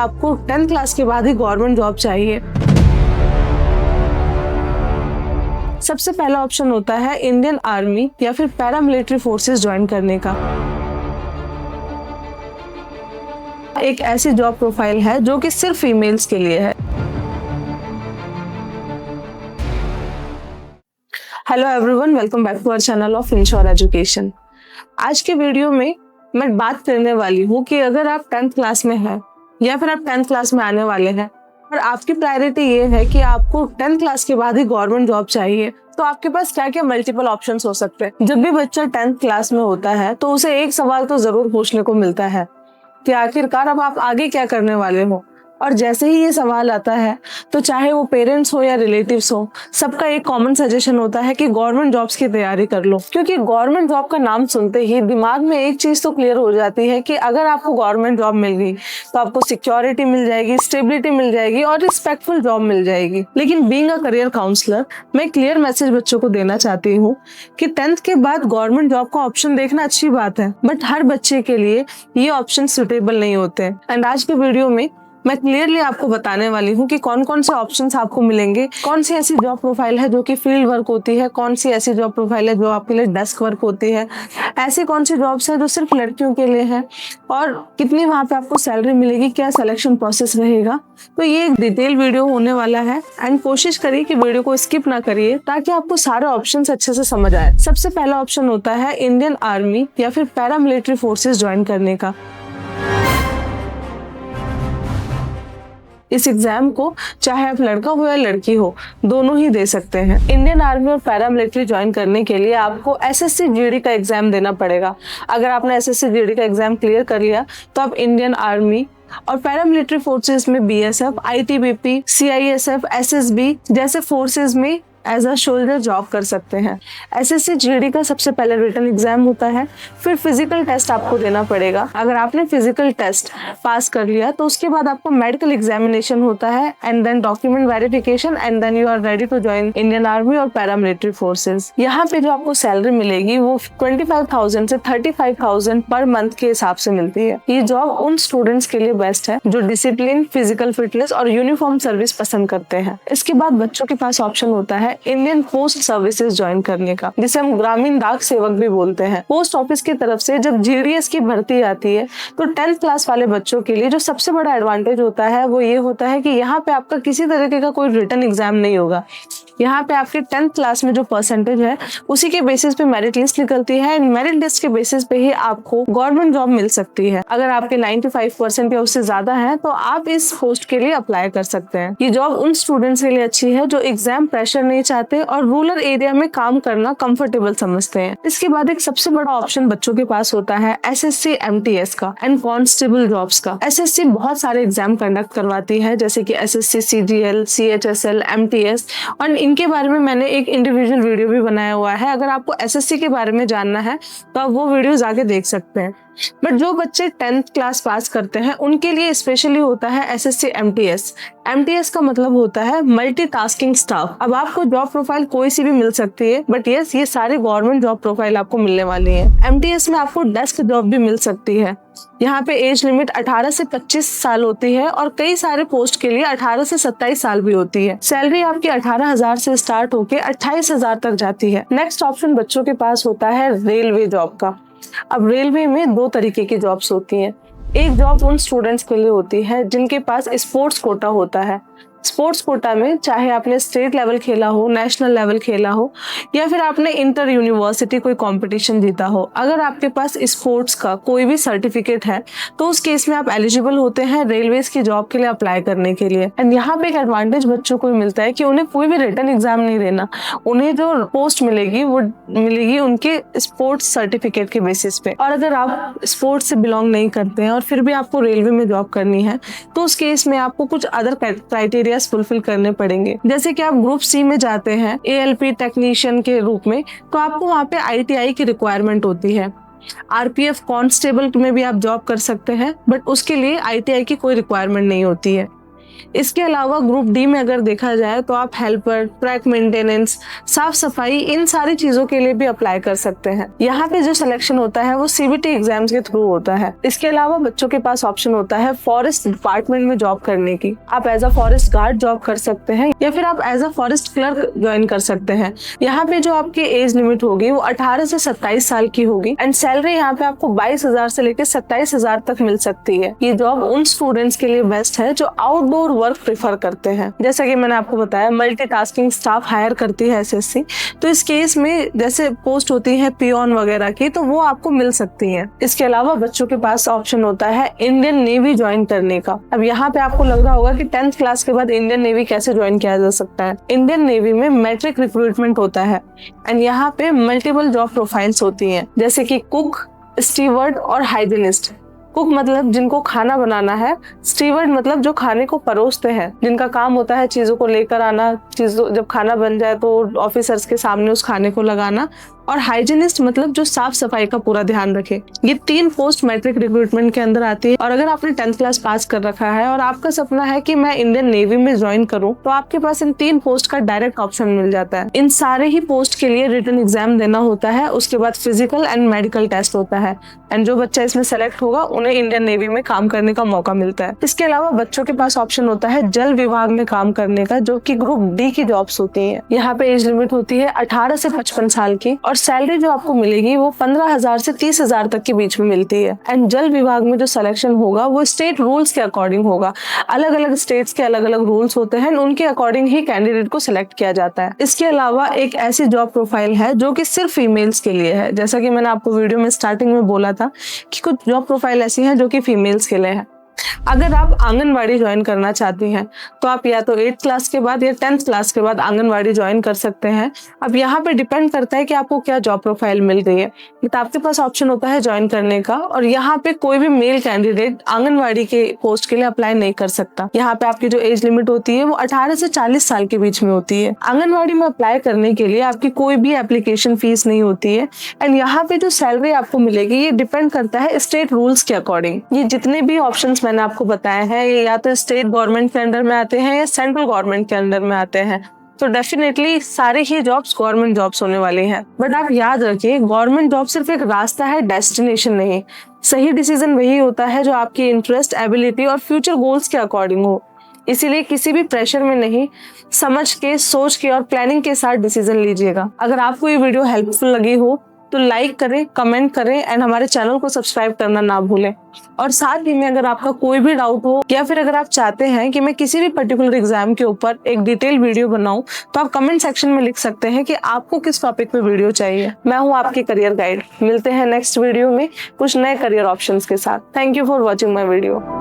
आपको 10th class के बाद ही गवर्नमेंट जॉब चाहिए। सबसे पहला ऑप्शन होता है इंडियन आर्मी या फिर पैरामिलिट्री फोर्सेस ज्वाइन करने का। एक ऐसी जॉब प्रोफाइल है जो कि सिर्फ फीमेल्स के लिए है। Hello everyone, welcome back to our channel of insure education. आज के वीडियो में मैं बात करने वाली हूँ कि अगर आप 10th क्लास में हैं या फिर आप 10th क्लास में आने वाले हैं और आपकी प्रायोरिटी ये है कि आपको 10th क्लास के बाद ही गवर्नमेंट जॉब चाहिए, तो आपके पास क्या क्या मल्टीपल ऑप्शंस हो सकते हैं। जब भी बच्चा 10th क्लास में होता है तो उसे एक सवाल तो जरूर पूछने को मिलता है कि आखिरकार अब आप आगे क्या करने वाले हो। और जैसे ही ये सवाल आता है तो चाहे वो पेरेंट्स हो या रिलेटिव्स हो, सबका एक कॉमन सजेशन होता है कि गवर्नमेंट जॉब्स की तैयारी कर लो। क्योंकि गवर्नमेंट जॉब का नाम सुनते ही दिमाग में एक चीज तो क्लियर हो जाती है कि अगर आपको गवर्नमेंट जॉब मिल गई तो आपको सिक्योरिटी मिल जाएगी, स्टेबिलिटी मिल जाएगी और रिस्पेक्टफुल जॉब मिल जाएगी। लेकिन बीइंग अ करियर काउंसलर मैं क्लियर मैसेज बच्चों को देना चाहती हूँ कि 10th के बाद गवर्नमेंट जॉब का ऑप्शन देखना अच्छी बात है, बट हर बच्चे के लिए ये ऑप्शन सुटेबल नहीं होते। एंड आज के वीडियो में मैं क्लियरली आपको बताने वाली हूँ कि कौन कौन से ऑप्शंस आपको मिलेंगे, कौन सी ऐसी जॉब प्रोफाइल है जो कि फील्ड वर्क होती है, कौन सी ऐसी जॉब प्रोफाइल है जो आपके लिए डेस्क वर्क होती है, ऐसी कौन सी जॉब्स है जो सिर्फ लड़कियों के लिए है और कितनी वहाँ पे आपको सैलरी मिलेगी, क्या सिलेक्शन प्रोसेस रहेगा। तो ये एक डिटेल वीडियो होने वाला है एंड कोशिश करिए कि वीडियो को स्किप ना करिए ताकि आपको सारे ऑप्शन अच्छे से समझ आए। सबसे पहला ऑप्शन होता है इंडियन आर्मी या फिर पैरामिलिट्री फोर्सेस ज्वाइन करने का। इस एग्जाम को चाहे आप लड़का हो या लड़की हो, दोनों ही दे सकते हैं। इंडियन आर्मी और पैरामिलिट्री ज्वाइन करने के लिए आपको एसएससी जीडी का एग्जाम देना पड़ेगा। अगर आपने एसएससी जीडी का एग्जाम क्लियर कर लिया तो आप इंडियन आर्मी और पैरामिलिट्री फोर्सेस में बीएसएफ, आईटीबीपी, सीआईएसएफ, एसएसबी जैसे फोर्सेस में एज अ सोल्जर जॉब कर सकते हैं। एसएससी जीडी का सबसे पहले रिटन एग्जाम होता है, फिर फिजिकल टेस्ट आपको देना पड़ेगा। अगर आपने फिजिकल टेस्ट पास कर लिया तो उसके बाद आपको मेडिकल एग्जामिनेशन होता है and then document verification and then you are ready to join Indian army और पैरामिलिट्री फोर्सेस। यहाँ पे जो आपको सैलरी मिलेगी वो 25,000 से 35,000 पर मंथ के हिसाब से मिलती है। ये जॉब उन स्टूडेंट्स के लिए बेस्ट है जो डिसिप्लिन, फिजिकल फिटनेस और यूनिफॉर्म सर्विस पसंद करते हैं। इसके बाद बच्चों के पास ऑप्शन होता है इंडियन पोस्ट सर्विसेज ज्वाइन करने का, जिसे हम ग्रामीण डाक सेवक भी बोलते हैं। पोस्ट ऑफिस की तरफ से जब जीडीएस की भर्ती आती है तो 10th क्लास वाले बच्चों के लिए जो सबसे बड़ा एडवांटेज होता है वो ये होता है कि यहाँ पे आपका किसी तरीके का कोई रिटन एग्जाम नहीं होगा। यहाँ पे आपके 10th क्लास में जो परसेंटेज है उसी के बेसिस पे मेरिट लिस्ट निकलती है एंड मेरिट लिस्ट के बेसिस पे ही आपको गवर्नमेंट जॉब मिल सकती है। अगर आपके 95% या उससे ज्यादा है तो आप इस पोस्ट के लिए अप्लाई कर सकते हैं। ये जॉब उन स्टूडेंट्स के लिए अच्छी है जो एग्जाम प्रेशर नहीं चाहते और रूरल एरिया में काम करना कंफर्टेबल समझते हैं। इसके बाद एक सबसे बड़ा ऑप्शन बच्चों के पास होता है एसएससी एमटीएस का एंड कांस्टेबल जॉब्स का। एसएससी बहुत सारे एग्जाम कंडक्ट करवाती है जैसे कि एसएससी सीजीएल, सीएचएसएल, एमटीएस, और इनके बारे में मैंने एक इंडिविजुअल वीडियो भी बनाया हुआ है। अगर आपको एसएससी के बारे में जानना है तो आप वो वीडियो जाके देख सकते हैं। बट जो बच्चे 10th क्लास पास करते हैं उनके लिए स्पेशली होता है एसएससी एमटीएस। एमटीएस का मतलब होता है मल्टीटास्किंग स्टाफ। अब आपको जॉब प्रोफाइल कोई सी भी मिल सकती है, बट यस, ये सारे गवर्नमेंट जॉब प्रोफाइल आपको मिलने वाली है। एमटीएस में आपको डेस्क जॉब भी मिल सकती है। यहाँ पे एज लिमिट 18 से 25 साल होती है और कई सारे पोस्ट के लिए 18 से 27 साल भी होती है। सैलरी आपकी 18,000 से स्टार्ट होके 28,000 तक जाती है। नेक्स्ट ऑप्शन बच्चों के पास होता है रेलवे जॉब का। अब रेलवे में दो तरीके की जॉब्स होती हैं। एक जॉब उन स्टूडेंट्स के लिए होती है जिनके पास स्पोर्ट्स कोटा होता है। स्पोर्ट्स कोटा में चाहे आपने स्टेट लेवल खेला हो, नेशनल लेवल खेला हो या फिर आपने इंटर यूनिवर्सिटी कोई कंपटीशन जीता हो, अगर आपके पास स्पोर्ट्स का कोई भी सर्टिफिकेट है तो उस केस में आप एलिजिबल होते हैं रेलवेज की जॉब के लिए अप्लाई करने के लिए। एंड यहाँ पे एक एडवांटेज बच्चों को मिलता है कि उन्हें कोई भी रिटन एग्जाम नहीं देना, उन्हें जो पोस्ट मिलेगी वो मिलेगी उनके स्पोर्ट्स सर्टिफिकेट के बेसिस पे। और अगर आप स्पोर्ट्स से बिलोंग नहीं करते हैं और फिर भी आपको रेलवे में जॉब करनी है तो उस केस में आपको कुछ अदर क्राइटेरिया फुलफिल करने पड़ेंगे। जैसे कि आप ग्रुप सी में जाते हैं एएलपी टेक्नीशियन के रूप में तो आपको वहाँ पे आईटीआई की रिक्वायरमेंट होती है। आरपीएफ कांस्टेबल में भी आप जॉब कर सकते हैं बट उसके लिए आईटीआई की कोई रिक्वायरमेंट नहीं होती है। इसके अलावा ग्रुप डी में अगर देखा जाए तो आप हेल्पर, ट्रैक मेंटेनेंस, साफ सफाई, इन सारी चीजों के लिए भी अप्लाई कर सकते हैं। यहाँ पे जो सिलेक्शन होता है वो CBT एग्जाम्स के थ्रू होता है। इसके अलावा बच्चों के पास ऑप्शन होता है फॉरेस्ट डिपार्टमेंट में जॉब करने की। आप as a forest guard job कर सकते हैं या फिर आप as a forest clerk join कर सकते हैं। यहाँ पे जो आपकी एज लिमिट होगी वो 18 से 27 साल की होगी एंड सैलरी यहाँ पे आपको 22,000 से लेकर 27,000 तक मिल सकती है। ये जॉब उन स्टूडेंट्स के लिए बेस्ट है जो आउटडोर वर्क प्रेफर करते हैं। जैसा कि मैंने आपको बताया, मल्टीटास्किंग स्टाफ हायर करती है SSC, तो इस केस में जैसे पोस्ट होती है पियोन वगैरह की, तो वो आपको मिल सकती है। इसके अलावा बच्चों के पास ऑप्शन होता है इंडियन नेवी ज्वाइन करने का। अब यहाँ पे आपको लग रहा होगा कि 10th क्लास के बाद इंडियन नेवी कैसे ज्वाइन किया जा सकता है। इंडियन नेवी में मैट्रिक रिक्रूटमेंट होता है एंड यहाँ पे मल्टीपल जॉब प्रोफाइल्स होती हैं, जैसे कि कुक, स्टीवर्ड और हाइजीनिस्ट। कुक मतलब जिनको खाना बनाना है, स्टीवर्ड मतलब जो खाने को परोसते हैं, जिनका काम होता है चीजों को लेकर आना, चीजों जब खाना बन जाए तो ऑफिसर्स के सामने उस खाने को लगाना, और हाइजीनिस्ट मतलब जो साफ सफाई का पूरा ध्यान रखे। ये 3 पोस्ट मैट्रिक रिक्रूटमेंट के अंदर आती है। और अगर आपने 10th क्लास पास कर रखा है और आपका सपना है कि मैं इंडियन नेवी में ज्वाइन करूं, तो आपके पास इन 3 पोस्ट का डायरेक्ट ऑप्शन मिल जाता है। इन सारे ही पोस्ट के लिए रिटन एग्जाम देना होता है, उसके बाद फिजिकल एंड मेडिकल टेस्ट होता है एंड जो बच्चा इसमें सेलेक्ट होगा उन्हें इंडियन नेवी में काम करने का मौका मिलता है। इसके अलावा बच्चों के पास ऑप्शन होता है जल विभाग में काम करने का, जो कि ग्रुप डी की जॉब्स होती है। यहाँ पे एज लिमिट होती है 18 से 55 साल की और सैलरी जो आपको मिलेगी वो 15,000 से 30,000 तक के बीच में मिलती है। एंड जल विभाग में जो सिलेक्शन होगा वो स्टेट रूल्स के अकॉर्डिंग होगा। अलग अलग स्टेट्स के अलग अलग रूल्स होते हैं, उनके अकॉर्डिंग ही कैंडिडेट को सिलेक्ट किया जाता है। इसके अलावा एक ऐसी जॉब प्रोफाइल है जो कि सिर्फ फीमेल्स के लिए है। जैसा कि मैंने आपको वीडियो में स्टार्टिंग में बोला था कि कुछ जॉब प्रोफाइल ऐसी है जो कि फीमेल्स के लिए है। अगर आप आंगनवाड़ी ज्वाइन करना चाहती हैं तो आप या तो 8th क्लास के बाद या 10th क्लास के बाद आंगनवाड़ी ज्वाइन कर सकते हैं। अब यहाँ पे डिपेंड करता है कि आपको क्या जॉब प्रोफाइल मिल गई है, तो आपके पास ऑप्शन होता है ज्वाइन करने का। और यहाँ पे कोई भी मेल कैंडिडेट आंगनवाड़ी के पोस्ट के लिए अप्लाई नहीं कर सकता। यहाँ पे आपकी जो एज लिमिट होती है वो 18 से 40 साल के बीच में होती है। आंगनवाड़ी में अप्लाई करने के लिए आपकी कोई भी एप्लीकेशन फीस नहीं होती है एंड यहाँ पे जो सैलरी आपको मिलेगी ये डिपेंड करता है स्टेट रूल्स के अकॉर्डिंग। ये जितने भी ऑप्शन मैंने आपको बताए हैं ये या तो स्टेट गवर्नमेंट के अंडर में आते हैं या सेंट्रल गवर्नमेंट के अंडर में आते हैं, तो डेफिनेटली सारे ही जॉब्स गवर्नमेंट जॉब्स होने वाली हैं। बट आप याद रखिए, गवर्नमेंट जॉब सिर्फ एक रास्ता है, डेस्टिनेशन नहीं। सही डिसीजन वही होता है जो आपकी इंटरेस्ट, एबिलिटी और फ्यूचर गोल्स के अकॉर्डिंग हो। इसीलिए किसी भी प्रेशर में नहीं, समझ के, सोच के और प्लानिंग के साथ डिसीजन लीजिएगा। अगर आपको ये वीडियो हेल्पफुल लगी हो तो लाइक करें, कमेंट करें एंड हमारे चैनल को सब्सक्राइब करना ना भूलें। और साथ ही में अगर आपका कोई भी डाउट हो या फिर अगर आप चाहते हैं कि मैं किसी भी पर्टिकुलर एग्जाम के ऊपर एक डिटेल वीडियो बनाऊं, तो आप कमेंट सेक्शन में लिख सकते हैं कि आपको किस टॉपिक पे वीडियो चाहिए। मैं हूं आपकी करियर गाइड। मिलते हैं नेक्स्ट वीडियो में कुछ नए करियर ऑप्शंस के साथ। Thank you for watching my video.